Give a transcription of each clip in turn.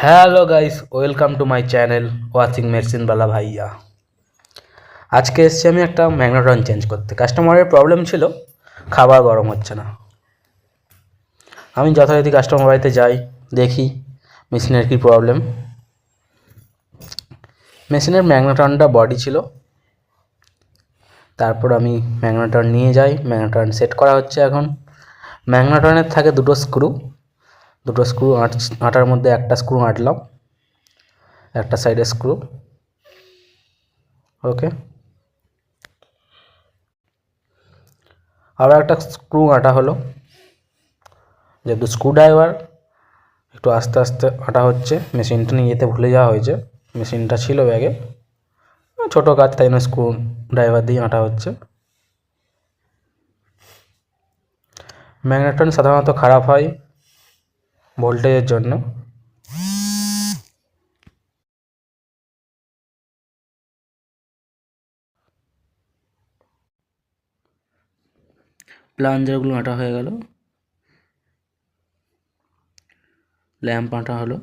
Hello guys, welcome to my channel watching machine বালা ভাইয়া। আজকে এসেছি আমি একটা ম্যাগনেটন চেঞ্জ করতে। কাস্টমারের প্রবলেম ছিল খাবার গরম হচ্ছে না। আমি যথারীতি কাস্টমার বাড়িতে যাই, দেখি মেশিনের কী প্রবলেম। মেশিনের ম্যাগনেটনটা বডি ছিল। তারপর আমি ম্যাগনেটন নিয়ে যাই, ম্যাগনেটন সেট করা হচ্ছে এখন। ম্যাগনেটনের থাকে দুটো স্ক্রু আটার মধ্যে একটা স্ক্রু আটলাম, একটা সাইডে স্ক্রু। ওকে, আবার একটা স্ক্রু আটা হলো। যেহেতু স্ক্রু ড্রাইভার একটু আস্তে আস্তে আটা হচ্ছে, মেশিনটা নিয়ে যেতে ভুলে যাওয়া হয়েছে। মেশিনটা ছিল ব্যাগে, ছোটো কাজ, তাই জন্য স্ক্রু ড্রাইভার দিয়ে আটা হচ্ছে। ম্যাগনেটন সাধারণত খারাপ হয় ভোল্টেজের জন্য। প্লাঞ্জারগুলো আটা হয়ে গেল, ল্যাম্প আটা হলো।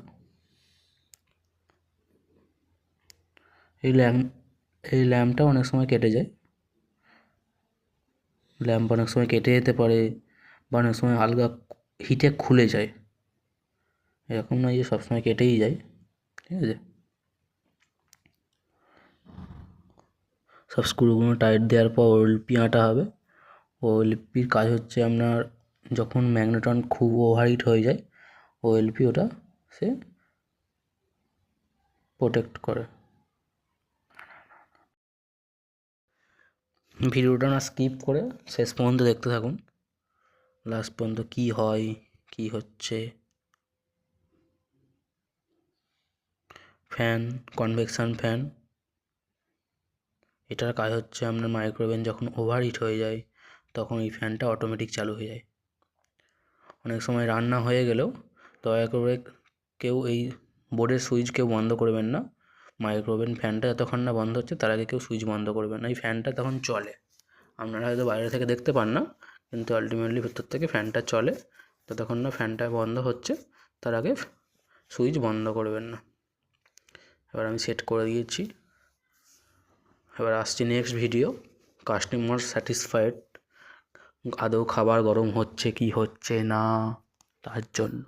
এই ল্যাম্পটা অনেক সময় কেটে যায়। ল্যাম্প অনেক সময় কেটে যেতে পারে, বা অনেক সময় আলগা হিটে খুলে যায়। এরকম নয় যে সবসময় কেটেই যায়, ঠিক আছে। সব স্ক্রুগুলো টাইট দেওয়ার পর ওএলপি আঁটা হবে। ওএলপির কাজ হচ্ছে আপনার যখন ম্যাগনেটন খুব ওভারহিট হয়ে যায়, ওএলপি ওটা সে প্রোটেক্ট করে। ভিডিওটা না স্কিপ করে শেষ পর্যন্ত দেখতে থাকুন, লাস্ট পর্যন্ত কী হয় কী হচ্ছে। ফ্যান, কনভেকশন ফ্যান, এটার কাজ হচ্ছে আপনার মাইক্রোওভেন যখন ওভারহিট হয়ে যায় তখন এই ফ্যানটা অটোমেটিক চালু হয়ে যায়। অনেক সময় রান্না হয়ে গেলেও দয়া করে কেউ এই বোর্ডের সুইচ কেউ বন্ধ করবেন না। মাইক্রোওভেন ফ্যানটা যতক্ষণ না বন্ধ হচ্ছে তার আগে কেউ সুইচ বন্ধ করবেন না। এই ফ্যানটা তখন চলে, আপনারা হয়তো বাইরে থেকে দেখতে পান না, কিন্তু আলটিমেটলি ভেতর থেকে ফ্যানটা চলে। ততক্ষণ না ফ্যানটা বন্ধ হচ্ছে তার আগে সুইচ বন্ধ করবেন না। এবার আমি সেট করে দিয়েছি। এবার আসছি নেক্সট ভিডিও, কাস্টমার স্যাটিসফাইড, আদৌ খাবার গরম হচ্ছে কি হচ্ছে না তার জন্য।